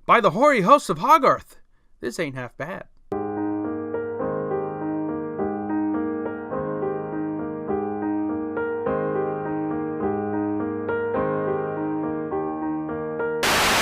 By the hoary hosts of Hogarth, this ain't half bad.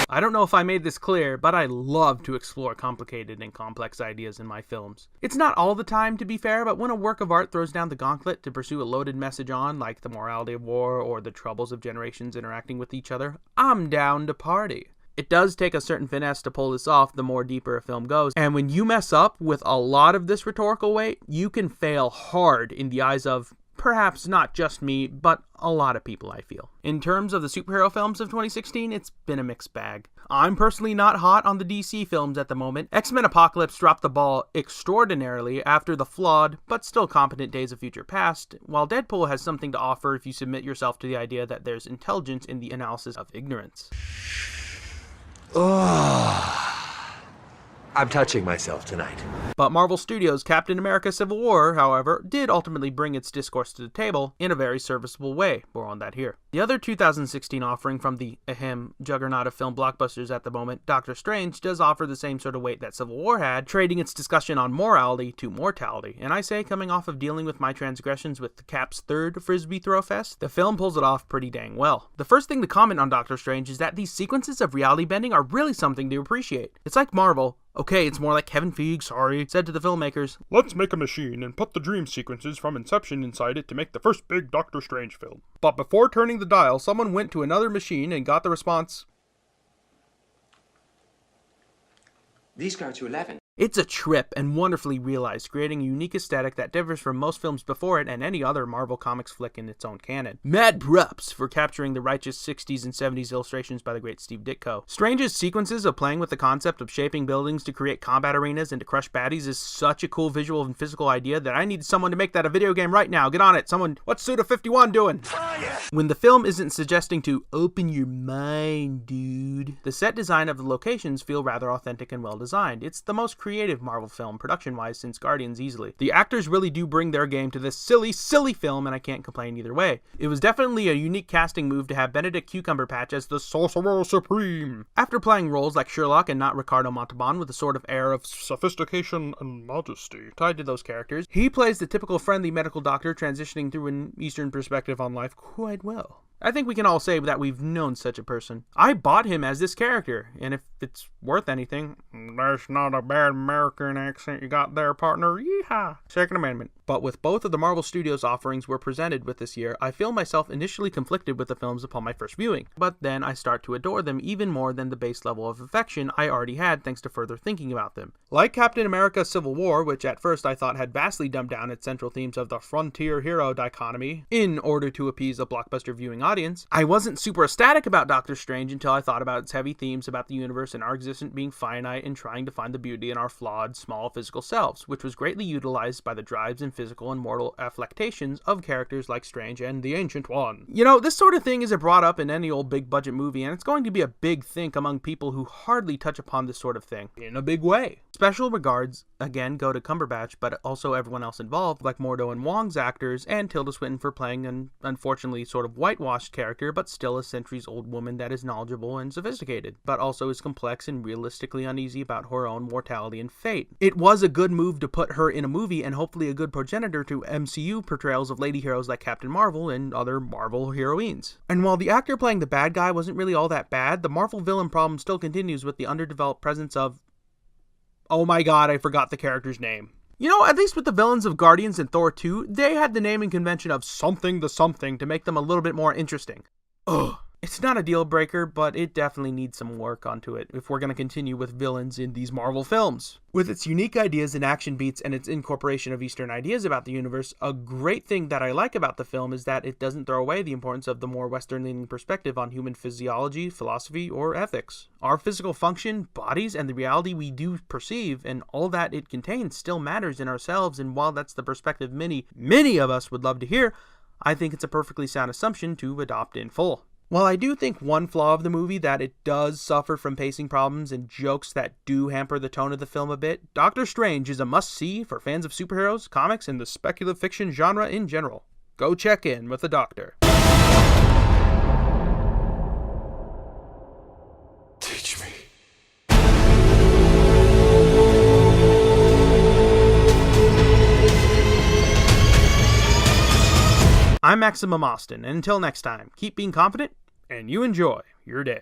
I don't know if I made this clear, but I love to explore complicated and complex ideas in my films. It's not all the time, to be fair, but when a work of art throws down the gauntlet to pursue a loaded message on, like the morality of war or the troubles of generations interacting with each other, I'm down to party. It does take a certain finesse to pull this off the more deeper a film goes, and when you mess up with a lot of this rhetorical weight, you can fail hard in the eyes of perhaps not just me, but a lot of people, I feel. In terms of the superhero films of 2016, it's been a mixed bag. I'm personally not hot on the DC films at the moment. X-Men Apocalypse dropped the ball extraordinarily after the flawed, but still competent Days of Future Past, while Deadpool has something to offer if you submit yourself to the idea that there's intelligence in the analysis of ignorance. I'm touching myself tonight. But Marvel Studios' Captain America Civil War, however, did ultimately bring its discourse to the table in a very serviceable way. More on that here. The other 2016 offering from the, juggernaut of film blockbusters at the moment, Doctor Strange, does offer the same sort of weight that Civil War had, trading its discussion on morality to mortality. And I say, coming off of dealing with my transgressions with the Cap's third Frisbee Throw Fest, the film pulls it off pretty dang well. The first thing to comment on Doctor Strange is that these sequences of reality bending are really something to appreciate. It's like Marvel. Okay, it's more like Kevin Feige, said to the filmmakers, "Let's make a machine and put the dream sequences from Inception inside it to make the first big Doctor Strange film." But before turning the dial, someone went to another machine and got the response, "These go to 11. It's a trip and wonderfully realized, creating a unique aesthetic that differs from most films before it and any other Marvel Comics flick in its own canon. Mad props for capturing the righteous 60s and 70s illustrations by the great Steve Ditko. Strange's sequences of playing with the concept of shaping buildings to create combat arenas and to crush baddies is such a cool visual and physical idea that I need someone to make that a video game right now. Get on it. Someone, what's Suda51 doing? When the film isn't suggesting to open your mind, dude, the set design of the locations feel rather authentic and well designed. It's the most creative Marvel film, production-wise, since Guardians easily. The actors really do bring their game to this silly, silly film, and I can't complain either way. It was definitely a unique casting move to have Benedict Cumberbatch as the Sorcerer Supreme. After playing roles like Sherlock and not Ricardo Montalban with a sort of air of sophistication and majesty tied to those characters, he plays the typical friendly medical doctor transitioning through an Eastern perspective on life quite well. I think we can all say that we've known such a person. I bought him as this character, and if it's worth anything, that's not a bad American accent you got there, partner. Yeehaw! Second Amendment. But with both of the Marvel Studios offerings we're presented with this year, I feel myself initially conflicted with the films upon my first viewing. But then I start to adore them even more than the base level of affection I already had thanks to further thinking about them. Like Captain America Civil War, which at first I thought had vastly dumbed down its central themes of the frontier hero dichotomy in order to appease a blockbuster viewing audience, I wasn't super ecstatic about Doctor Strange until I thought about its heavy themes about the universe and our existence being finite and trying to find the beauty in our flawed, small physical selves, which was greatly utilized by the drives and physical and mortal affectations of characters like Strange and the Ancient One. You know, this sort of thing isn't brought up in any old big budget movie, and it's going to be a big think among people who hardly touch upon this sort of thing in a big way. Special regards, again, go to Cumberbatch, but also everyone else involved, like Mordo and Wong's actors, and Tilda Swinton for playing an unfortunately sort of whitewashed character, but still a centuries-old woman that is knowledgeable and sophisticated, but also is complex and realistically uneasy about her own mortality and fate. It was a good move to put her in a movie, and hopefully a good progenitor to MCU portrayals of lady heroes like Captain Marvel and other Marvel heroines. And while the actor playing the bad guy wasn't really all that bad, the Marvel villain problem still continues with the underdeveloped presence of... oh my god, I forgot the character's name. You know, at least with the villains of Guardians and Thor 2, they had the naming convention of something the something to make them a little bit more interesting. Ugh. It's not a deal breaker, but it definitely needs some work onto it if we're going to continue with villains in these Marvel films. With its unique ideas and action beats and its incorporation of Eastern ideas about the universe, a great thing that I like about the film is that it doesn't throw away the importance of the more Western-leaning perspective on human physiology, philosophy, or ethics. Our physical function, bodies, and the reality we do perceive, and all that it contains still matters in ourselves, and while that's the perspective many of us would love to hear, I think it's a perfectly sound assumption to adopt in full. While I do think one flaw of the movie that it does suffer from pacing problems and jokes that do hamper the tone of the film a bit, Doctor Strange is a must-see for fans of superheroes, comics, and the speculative fiction genre in general. Go check in with the Doctor. Teach me. Maximum Austin, and until next time, keep being confident, and you enjoy your day.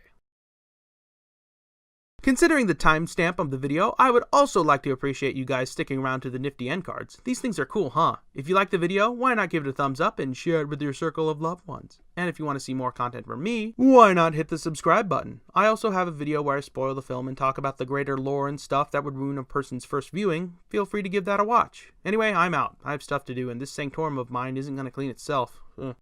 Considering the timestamp of the video, I would also like to appreciate you guys sticking around to the nifty end cards. These things are cool, huh? If you like the video, why not give it a thumbs up and share it with your circle of loved ones? And if you want to see more content from me, why not hit the subscribe button? I also have a video where I spoil the film and talk about the greater lore and stuff that would ruin a person's first viewing. Feel free to give that a watch. Anyway, I'm out. I have stuff to do, and this sanctorum of mine isn't going to clean itself. Ugh.